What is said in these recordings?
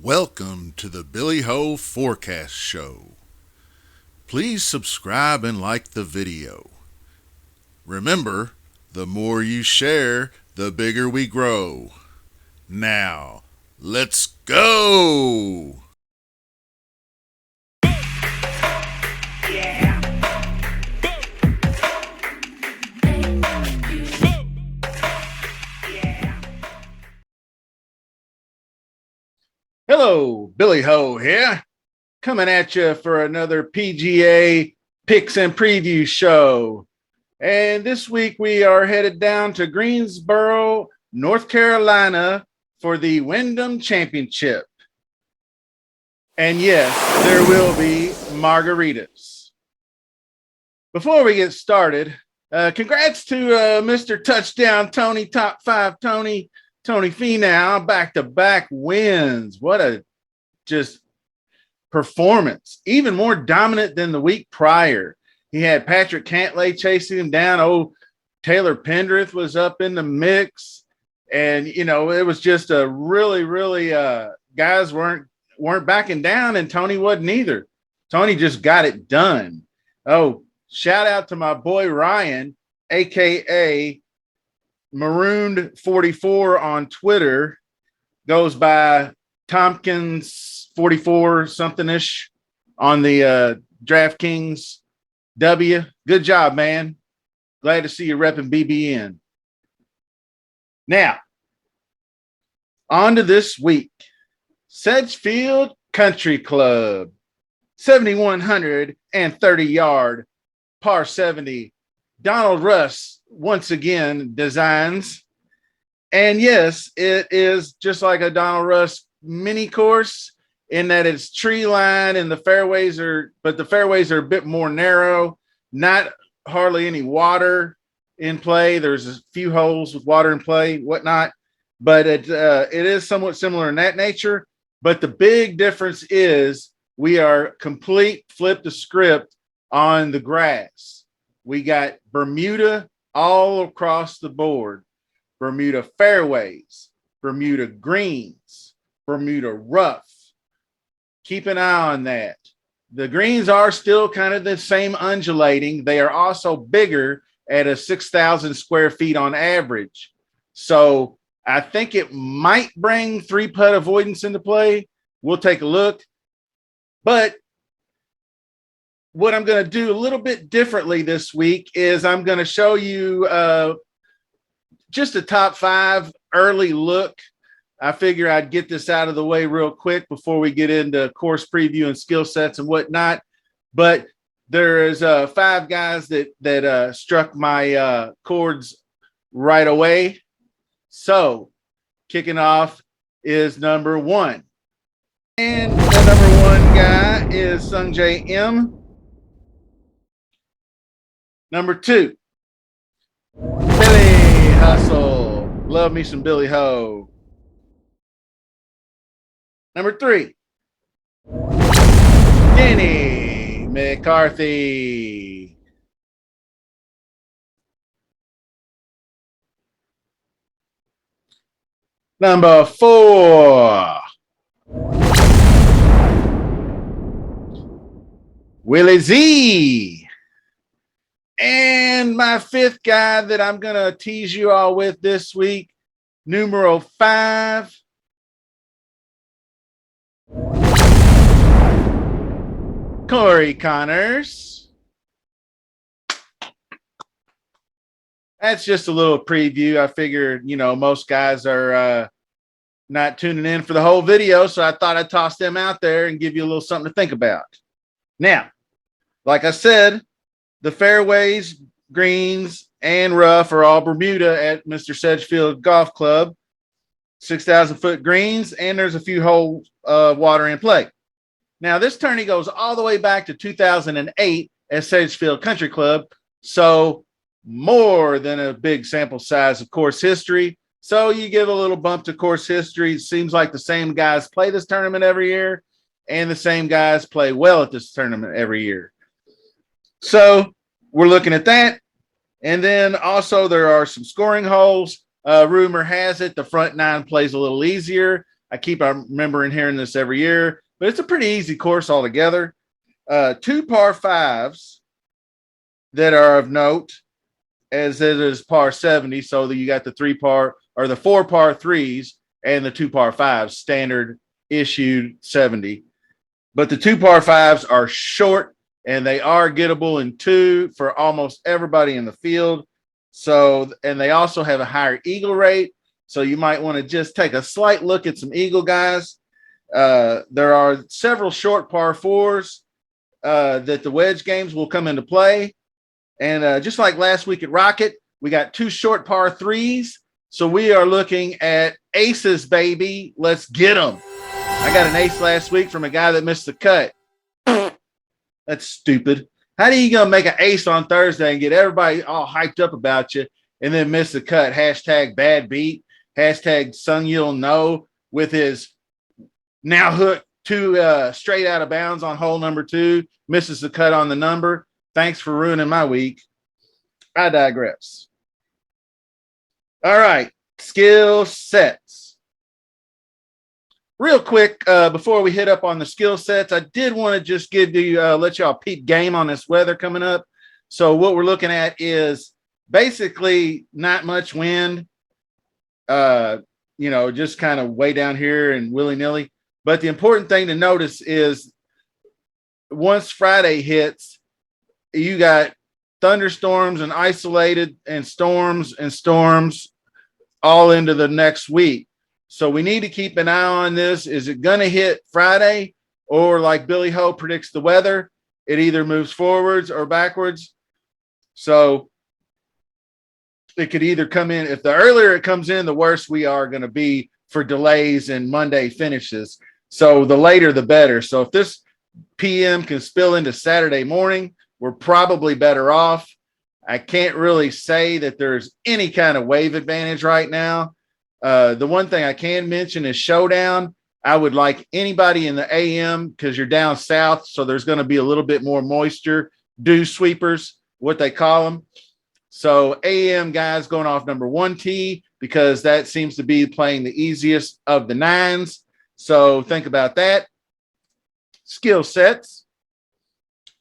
Welcome to the Billy Ho Forecast Show. Please subscribe and like the video. Remember, the more you share, the bigger we grow. Now, let's go! Hello, Billy Ho here, coming at you for another PGA Picks and Preview show. And this week we are headed down to Greensboro, North Carolina for the Wyndham Championship. And yes, there will be margaritas. Before we get started, congrats to Mr. Touchdown Tony, Top 5 Tony Finau, back-to-back wins. What a just performance. Even more dominant than the week prior. He had Patrick Cantlay chasing him down. Oh, Taylor Pendrith was up in the mix. And, you know, it was just a really, guys weren't backing down, and Tony wasn't either. Tony just got it done. Oh, shout out to my boy Ryan, a.k.a. Marooned 44 on Twitter, goes by Tompkins 44 something ish on the DraftKings W. Good job, man. Glad to see you repping BBN. Now, on to this week. Sedgefield Country Club, 7,130-yard par 70. Donald Russ once again designs. And yes, it is just like a Donald Russ mini course in that it's tree line and the fairways are a bit more narrow, not hardly any water in play. There's a few holes with water in play, whatnot, but it is somewhat similar in that nature. But the big difference is we are complete flip the script on the grass. We got Bermuda all across the board. Bermuda fairways, Bermuda greens, Bermuda rough. Keep an eye on that. The greens are still kind of the same undulating. They are also bigger at a 6,000 square feet on average. So I think it might bring three-putt avoidance into play. We'll take a look. But what I'm going to do a little bit differently this week is I'm going to show you just a top 5 early look. I figure I'd get this out of the way real quick before we get into course preview and skill sets and whatnot. But there is 5 guys that struck my chords right away. So kicking off is number 1. And the number 1 guy is Sungjae M. Number 2, Billy Hustle. Love me some Billy Ho. Number 3, Denny McCarthy. Number 4, Willie Z. And my 5th guy that I'm going to tease you all with this week, numero 5, Corey Connors. That's just a little preview. I figured, you know, most guys are not tuning in for the whole video, so I thought I'd toss them out there and give you a little something to think about. Now, like I said, the fairways, greens, and rough are all Bermuda at Mr. Sedgefield Golf Club. 6,000-foot greens, and there's a few holes of water in play. Now, this tourney goes all the way back to 2008 at Sedgefield Country Club, so more than a big sample size of course history. So you give a little bump to course history. It seems like the same guys play this tournament every year, and the same guys play well at this tournament every year. So we're looking at that. And then also there are some scoring holes. Rumor has it the front 9 plays a little easier. I keep remembering hearing this every year, but it's a pretty easy course altogether. 2 par 5s that are of note, as it is par 70. So that you got the 3 par or the 4 par 3s and the 2 par 5s, standard issued 70. But the 2 par 5s are short and they are gettable in 2 for almost everybody in the field. So, and they also have a higher eagle rate. So you might want to just take a slight look at some eagle guys. There are several short par 4s that the wedge games will come into play. And just like last week at Rocket, we got 2 short par 3s. So we are looking at aces, baby. Let's get them. I got an ace last week from a guy that missed the cut. That's stupid. How are you going to make an ace on Thursday and get everybody all hyped up about you and then miss the cut? Hashtag bad beat. Hashtag Sung Yul No with his now hook 2 straight out of bounds on hole number 2. Misses the cut on the number. Thanks for ruining my week. I digress. All right. Skill sets. Real quick, before we hit up on the skill sets, I did want to just give you, let y'all peep game on this weather coming up. So what we're looking at is basically not much wind, just kind of way down here and willy-nilly. But the important thing to notice is once Friday hits, you got thunderstorms and isolated and storms all into the next week. So we need to keep an eye on this. Is it going to hit Friday, or like Billy Ho predicts the weather, it either moves forwards or backwards? So it could either come in. If the earlier it comes in, the worse we are going to be for delays and Monday finishes. So the later, the better. So if this PM can spill into Saturday morning, we're probably better off. I can't really say that there's any kind of wave advantage right now. The one thing I can mention is showdown. I would like anybody in the AM, because you're down south, so there's going to be a little bit more moisture, dew sweepers, what they call them. So AM guys going off number 1 tee, because that seems to be playing the easiest of the 9s. So think about that. Skill sets.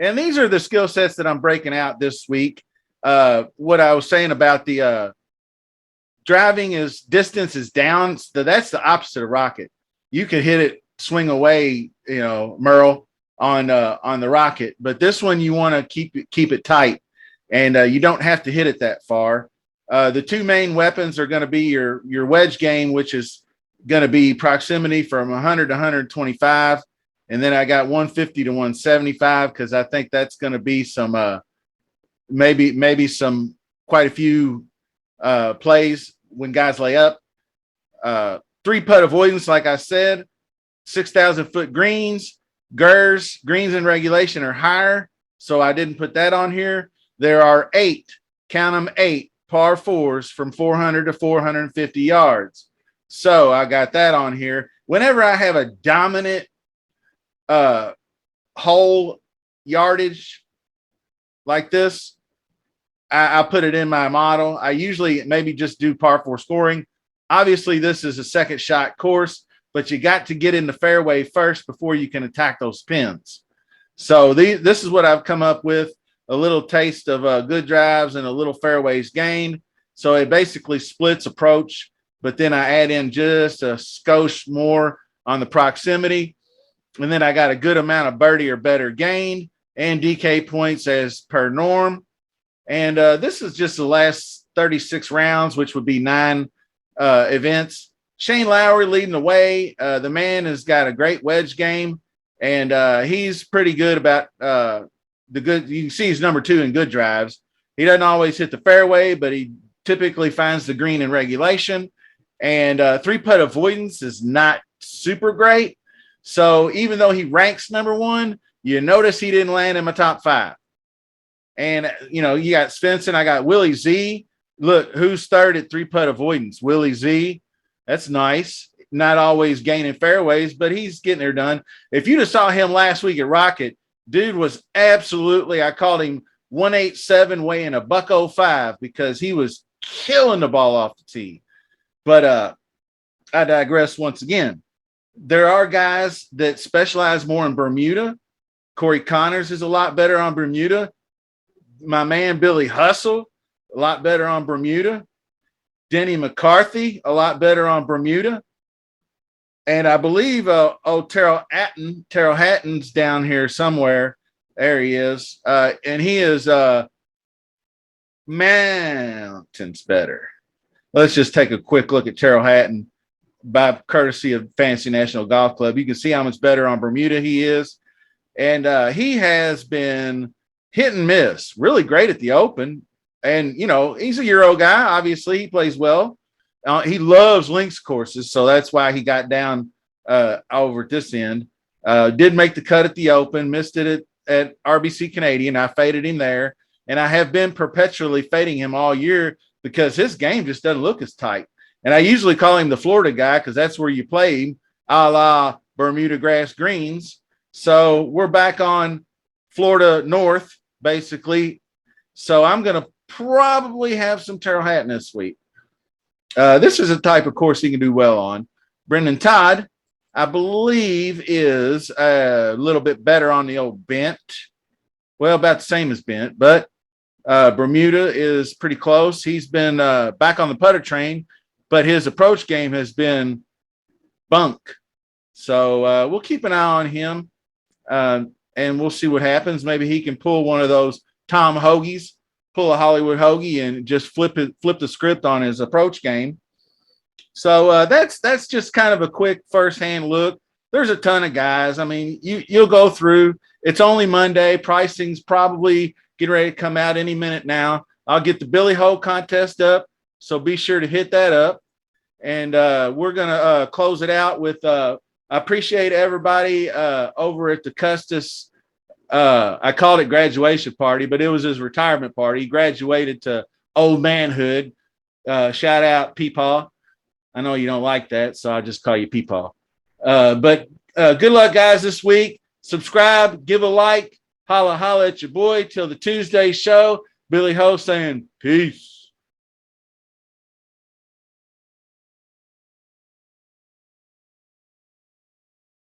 And these are the skill sets that I'm breaking out this week. What I was saying about the driving is distance is down. So that's the opposite of rocket. You could hit it, swing away, Merle on the rocket. But this one, you want to keep it tight, and you don't have to hit it that far. The 2 main weapons are going to be your wedge game, which is going to be proximity from 100 to 125. And then I got 150 to 175, because I think that's going to be some maybe some quite a few plays when guys lay up. 3-putt avoidance, like I said, 6,000-foot greens. GERS, greens in regulation, are higher, so I didn't put that on here. There are 8, count them 8, par 4s from 400 to 450 yards. So I got that on here. Whenever I have a dominant hole yardage like this, I put it in my model. I usually maybe just do par 4 scoring. Obviously, this is a second shot course, but you got to get in the fairway first before you can attack those pins. So this is what I've come up with, a little taste of good drives and a little fairways gained. So it basically splits approach, but then I add in just a skosh more on the proximity. And then I got a good amount of birdie or better gained and DK points as per norm. And this is just the last 36 rounds, which would be 9 events. Shane Lowry leading the way. The man has got a great wedge game, and he's pretty good about the good. You can see he's number 2 in good drives. He doesn't always hit the fairway, but he typically finds the green in regulation. And 3-putt avoidance is not super great. So even though he ranks number 1, you notice he didn't land in my top 5. And, you got Svensson. I got Willie Z. Look, who's third at 3-putt avoidance? Willie Z. That's nice. Not always gaining fairways, but he's getting there done. If you just saw him last week at Rocket, dude was absolutely, I called him 187 weighing $105, because he was killing the ball off the tee. But I digress once again. There are guys that specialize more in Bermuda. Corey Connors is a lot better on Bermuda. My man Billy Hustle, a lot better on Bermuda. Denny McCarthy, a lot better on Bermuda. And I believe Terrell Hatton's down here somewhere. There he is. And he is mountains better. Let's just take a quick look at Terrell Hatton by courtesy of Fantasy National Golf Club. You can see how much better on Bermuda he is. And he has been hit and miss, really great at the Open. And, you know, he's a Euro guy. Obviously, he plays well. He loves links courses, so that's why he got down over at this end. Did make the cut at the Open, missed it at RBC Canadian. I faded him there, and I have been perpetually fading him all year because his game just doesn't look as tight. And I usually call him the Florida guy because that's where you play him, a la Bermuda grass greens. So we're back on Florida North, basically. So I'm going to probably have some Terrell Hatton this week. This is a type of course he can do well on. Brendan Todd, I believe, is a little bit better on the old bent. Well, about the same as bent, but Bermuda is pretty close. He's been back on the putter train, but his approach game has been bunk. So we'll keep an eye on him, and we'll see what happens. Maybe he can pull one of those Tom Hoagies, pull a Hollywood Hoagie, and just flip the script on his approach game. So that's just kind of a quick firsthand look. There's a ton of guys. I mean, you'll go through. It's only Monday. Pricing's probably getting ready to come out any minute now. I'll get the Billy Ho contest up, so be sure to hit that up. And we're going to close it out with I appreciate everybody over at the Custis. I called it graduation party, but it was his retirement party. He graduated to old manhood. Shout out Peepaw. I know you don't like that, so I'll just call you Peepaw. But good luck, guys, this week. Subscribe, give a like, holla at your boy. Till the Tuesday show, Billy Ho saying peace.